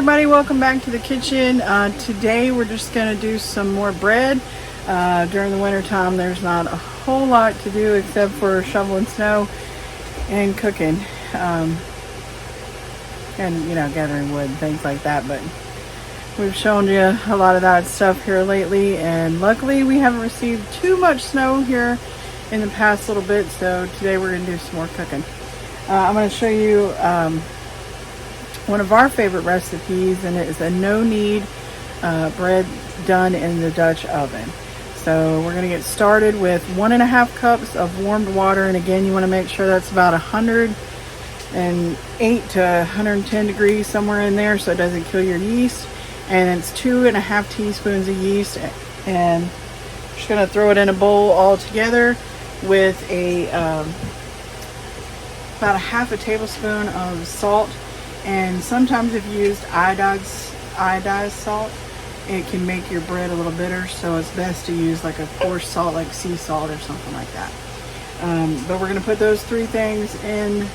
everybody, welcome back to the kitchen. Today we're just going to do some more bread. During the winter time there's not a whole lot to do except for shoveling snow and cooking, and gathering wood and things like that. But we've shown you a lot of that stuff here lately, and luckily we haven't received too much snow here in the past little bit, so today we're going to do some more cooking. I'm going to show you one of our favorite recipes, and it is a no-knead bread done in the Dutch oven. So we're going to get started with 1.5 cups of warmed water, and again you want to make sure that's about 108 to 110 degrees, somewhere in there, so it doesn't kill your yeast. And it's 2.5 teaspoons of yeast, and I'm just going to throw it in a bowl all together with about 1/2 tablespoon of salt. And sometimes if you used iodized salt, it can make your bread a little bitter, so it's best to use like a coarse salt, like sea salt or something like that. But we're going to put those 3 things in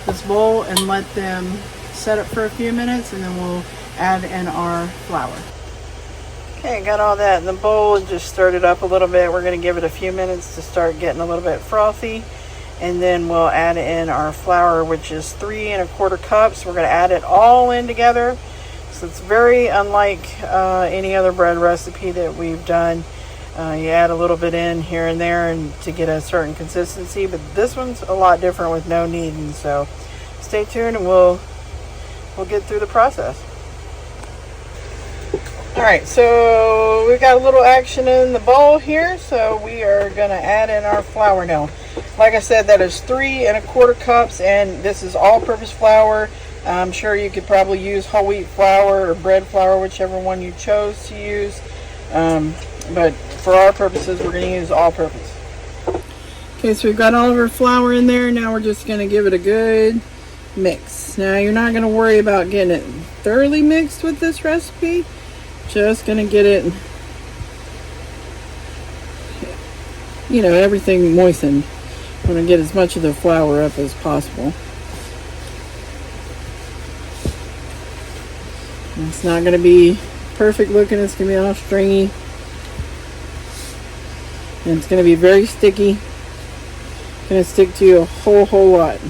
this bowl and let them set up for a few minutes, and then we'll add in our flour. Okay, got all that in the bowl and just stirred it up a little bit. We're going to give it a few minutes to start getting a little bit frothy, and then we'll add in our flour, which is 3¼ cups. We're going to add it all in together. So it's very unlike any other bread recipe that we've done. You add a little bit in here and there and to get a certain consistency, but this one's a lot different with no kneading. So stay tuned and we'll get through the process. Alright, so we've got a little action in the bowl here, so we are going to add in our flour now. Like I said, that is 3¼ cups, and this is all-purpose flour. I'm sure you could probably use whole wheat flour or bread flour, whichever one you chose to use. But for our purposes, we're going to use all-purpose. Okay, so we've got all of our flour in there. Now we're just going to give it a good mix. Now you're not going to worry about getting it thoroughly mixed with this recipe. Just going to get it, everything moistened. I'm going to get as much of the flour up as possible. It's not going to be perfect looking. It's going to be all stringy. And it's going to be very sticky. It's going to stick to you a whole lot.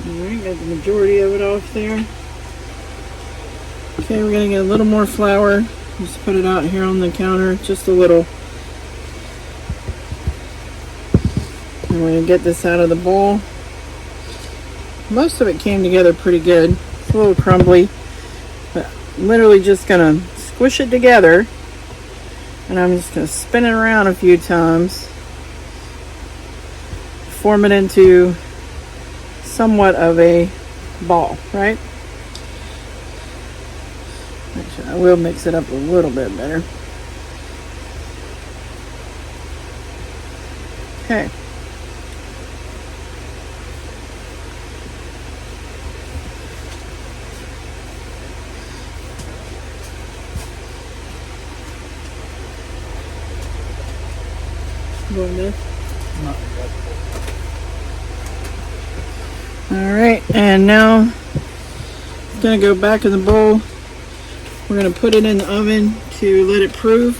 Alright, got the majority of it off there. Okay, we're going to get a little more flour. Just put it out here on the counter, just a little. And we're going to get this out of the bowl. Most of it came together pretty good. It's a little crumbly, but I'm literally just going to squish it together. And I'm just going to spin it around a few times. Form it into somewhat of a ball, right? Actually, I will mix it up a little bit better. Okay. Going this? Alright, and now it's going to go back in the bowl. We're going to put it in the oven to let it proof.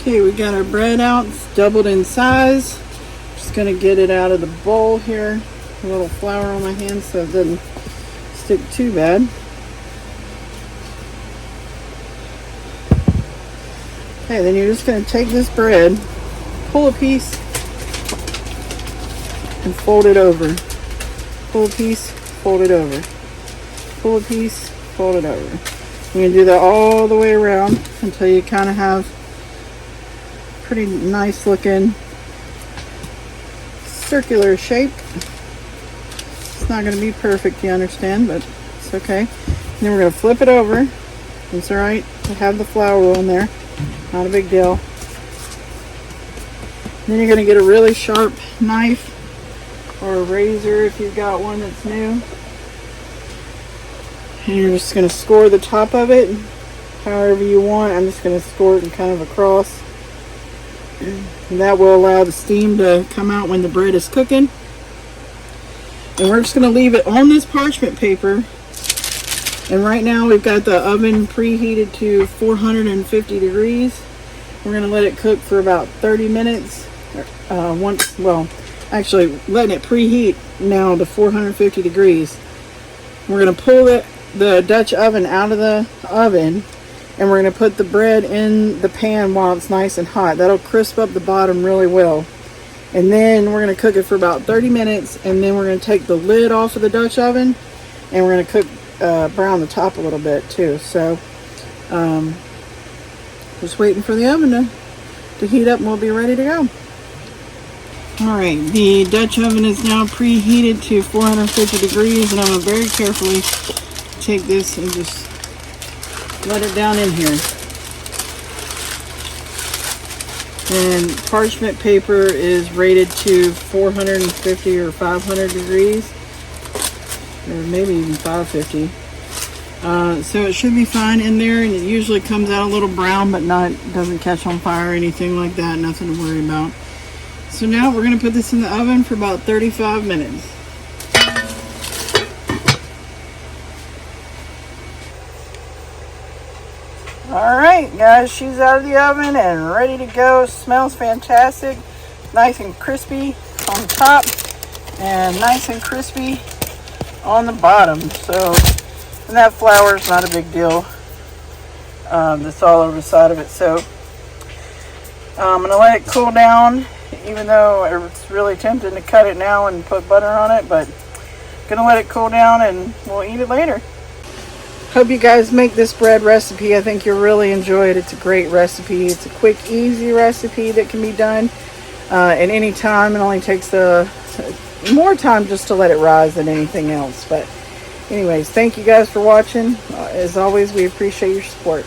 Okay, we got our bread out. It's doubled in size. Just going to get it out of the bowl here. A little flour on my hands so it doesn't stick too bad. Okay, then you're just going to take this bread, pull a piece, and fold it over. Pull a piece, fold it over. Pull a piece, fold it over. You're going to do that all the way around until you kind of have pretty nice looking circular shape. It's not going to be perfect, you understand, but it's okay. And then we're going to flip it over. It's all right to have the flour roll in there. Not a big deal. Then you're going to get a really sharp knife or a razor if you've got one that's new. And you're just going to score the top of it however you want. I'm just going to score it in kind of across. And that will allow the steam to come out when the bread is cooking. And we're just going to leave it on this parchment paper. And right now we've got the oven preheated to 450 degrees. We're going to let it cook for about 30 minutes. Actually letting it preheat now to 450 degrees. We're going to pull the Dutch oven out of the oven, and we're going to put the bread in the pan while it's nice and hot. That'll crisp up the bottom really well. And then we're going to cook it for about 30 minutes, and then we're going to take the lid off of the Dutch oven, and we're going to cook brown the top a little bit too. So just waiting for the oven to heat up, and we'll be ready to go. Alright, the Dutch oven is now preheated to 450 degrees, and I'm going to very carefully take this and just let it down in here. And parchment paper is rated to 450 or 500 degrees, or maybe even 550. So it should be fine in there, and it usually comes out a little brown, but doesn't catch on fire or anything like that. Nothing to worry about. So now we're going to put this in the oven for about 35 minutes. Alright guys, she's out of the oven and ready to go. Smells fantastic. Nice and crispy on the top and nice and crispy on the bottom. So, and that flour is not a big deal. That's all over the side of it. So I'm going to let it cool down, even though it's really tempting to cut it now and put butter on it, but I'm going to let it cool down and we'll eat it later. Hope you guys make this bread recipe. I think you'll really enjoy it. It's a great recipe. It's a quick, easy recipe that can be done at any time. It only takes more time just to let it rise than anything else. But anyways, thank you guys for watching. As always, we appreciate your support.